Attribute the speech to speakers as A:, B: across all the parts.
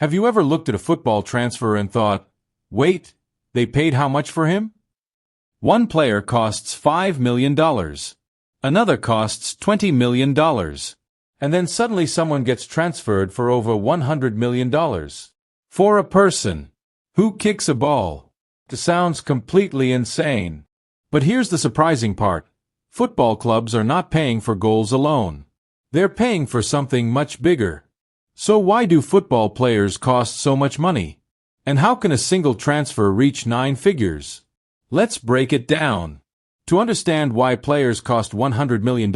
A: Have you ever looked at a football transfer and thought, wait, they paid how much for him? One player costs $5 million. Another costs $20 million. And then suddenly someone gets transferred for over $100 million. For a person who kicks a ball. It sounds completely insane. But here's the surprising part. Football clubs are not paying for goals alone. They're paying for something much bigger. So why do football players cost so much money? And how can a single transfer reach 9 figures? Let's break it down. To understand why players cost $100 million,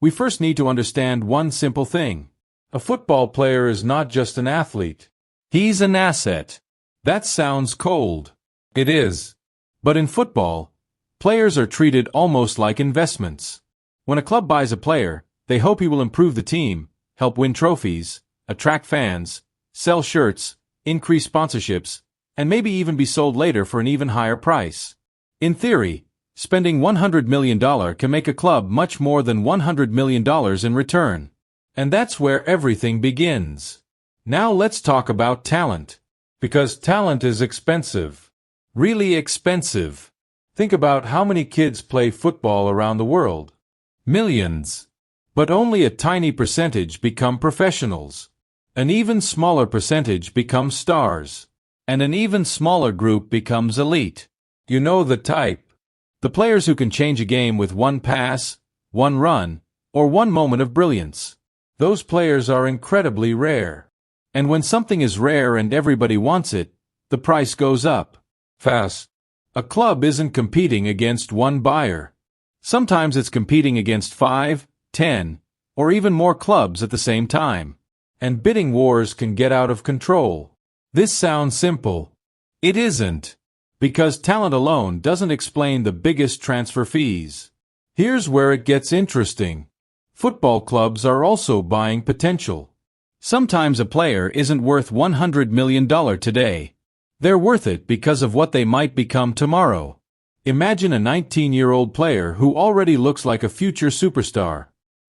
A: we first need to understand one simple thing. A football player is not just an athlete. He's an asset. That sounds cold. It is. But in football, players are treated almost like investments. When a club buys a player, they hope he will improve the team, help win trophies, attract fans, sell shirts, increase sponsorships, and maybe even be sold later for an even higher price. In theory, spending $100 million can make a club much more than $100 million in return. And that's where everything begins. Now let's talk about talent. Because talent is expensive. Really expensive. Think about how many kids play football around the world. Millions. But only a tiny percentage become professionals. An even smaller percentage become stars. And an even smaller group becomes elite. You know the type. The players who can change a game with one pass, one run, or one moment of brilliance. Those players are incredibly rare. And when something is rare and everybody wants it, the price goes up. Fast. A club isn't competing against one buyer. Sometimes it's competing against 5, 10, or even more clubs at the same time. And bidding wars can get out of control. This sounds simple. It isn't. Because talent alone doesn't explain the biggest transfer fees. Here's where it gets interesting. Football clubs are also buying potential. Sometimes a player isn't worth $100 million today. They're worth it because of what they might become tomorrow. Imagine a 19-year-old player who already looks like a future superstar.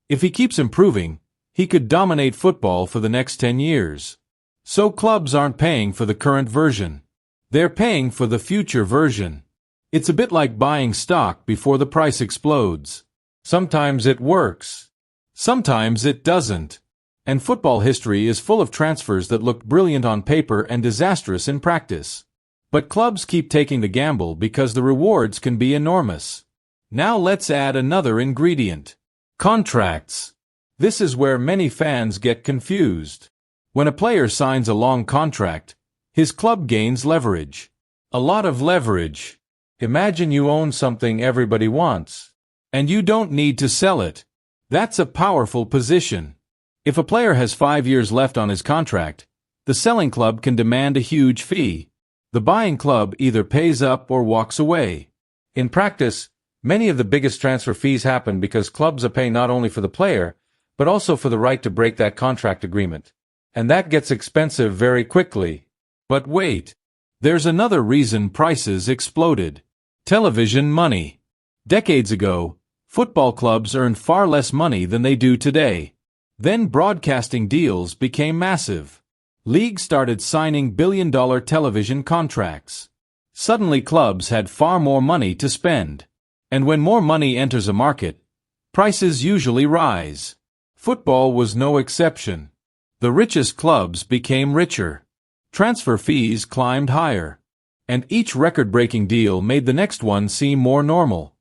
A: If he keeps improving, he could dominate football for the next 10 years. So clubs aren't paying for the current version. They're paying for the future version. It's a bit like buying stock before the price explodes. Sometimes it works. Sometimes it doesn't. And football history is full of transfers that looked brilliant on paper and disastrous in practice. But clubs keep taking the gamble because the rewards can be enormous. Now let's add another ingredient. Contracts. This is where many fans get confused. When a player signs a long contract, his club gains leverage. A lot of leverage. Imagine you own something everybody wants. And you don't need to sell it. That's a powerful position. If a player has 5 years left on his contract, the selling club can demand a huge fee. The buying club either pays up or walks away. In practice, many of the biggest transfer fees happen because clubs are paying not only for the player, but also for the right to break that contract agreement. And that gets expensive very quickly. But wait, there's another reason prices exploded. Television money. Decades ago, football clubs earned far less money than they do today. Then broadcasting deals became massive. Leagues started signing billion-dollar television contracts. Suddenly clubs had far more money to spend. And when more money enters a market, prices usually rise. Football was no exception. The richest clubs became richer. Transfer fees climbed higher. And each record-breaking deal made the next one seem more normal.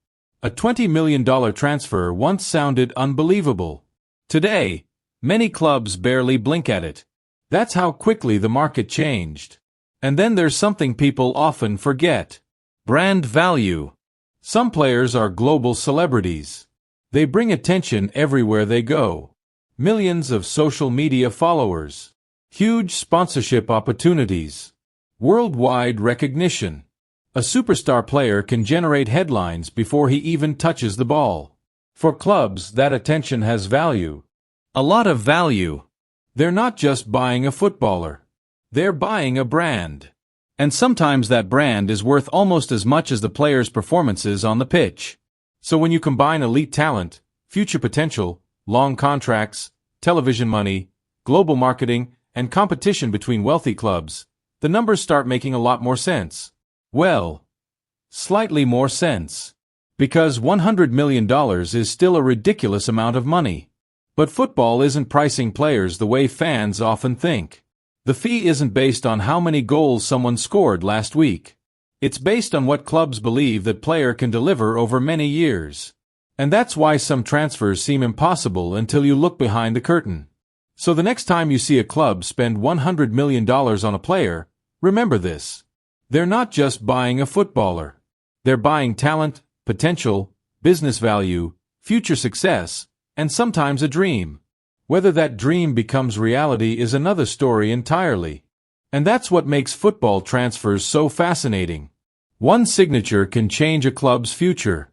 A: A $20 million transfer once sounded unbelievable. Today, many clubs barely blink at it. That's how quickly the market changed. And then there's something people often forget. Brand value. Some players are global celebrities. They bring attention everywhere they go. Millions of social media followers. Huge sponsorship opportunities. Worldwide recognition. A superstar player can generate headlines before he even touches the ball. For clubs, that attention has value. A lot of value. They're not just buying a footballer. They're buying a brand. And sometimes that brand is worth almost as much as the player's performances on the pitch. So when you combine elite talent, future potential, long contracts, television money, global marketing, and competition between wealthy clubs, the numbers start making a lot more sense. Well, slightly more sense. Because $100 million is still a ridiculous amount of money. But football isn't pricing players the way fans often think. The fee isn't based on how many goals someone scored last week. It's based on what clubs believe that player can deliver over many years. And that's why some transfers seem impossible until you look behind the curtain. So the next time you see a club spend $100 million on a player, remember this. They're not just buying a footballer. They're buying talent, potential, business value, future success, and sometimes a dream. Whether that dream becomes reality is another story entirely. And that's what makes football transfers so fascinating. One signature can change a club's future,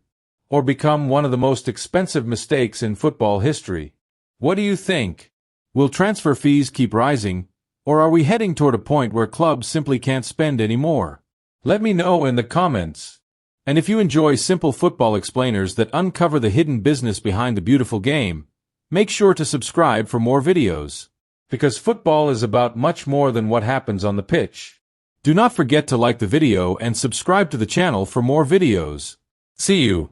A: or become one of the most expensive mistakes in football history. What do you think? Will transfer fees keep rising, or are we heading toward a point where clubs simply can't spend anymore? Let me know in the comments. And if you enjoy simple football explainers that uncover the hidden business behind the beautiful game, make sure to subscribe for more videos. Because football is about much more than what happens on the pitch. Do not forget to like the video and subscribe to the channel for more videos. See you.